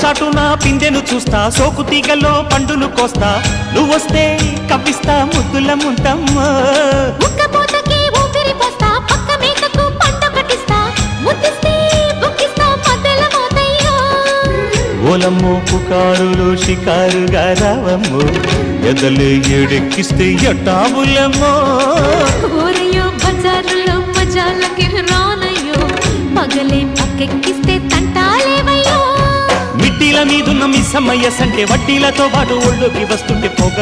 చాటున పిందెను చూస్తా, సోకు తీగల్లో పండును కోస్తా, నువ్వొస్తే కప్పిస్తా ముద్దుల ముంతమ్మో. ఉక్కపోతకి ఊపిరి పోస్తా, పక్క మేకకు పంట కట్టిస్తా, ముద్దిస్తే బుక్కిస్తా మధ్యల మోతయ్యో. ఓలమ్మో పుకారులు షికారుగా రావమ్మో, ఎదలు ఏడెక్కిస్తే ఎట్టాబులమ్మో. ఊరయ్యో బజారులో మజాలకి రానయ్యో, పగలే పక్కెక్కిస్తే తంటాలేవయ్యో. మిట్టిల మీదున్న మిస్సమ్మయ్య సంటే వడ్డీలతో పాటు ఒళ్ళోకి వస్తుంటే పొగ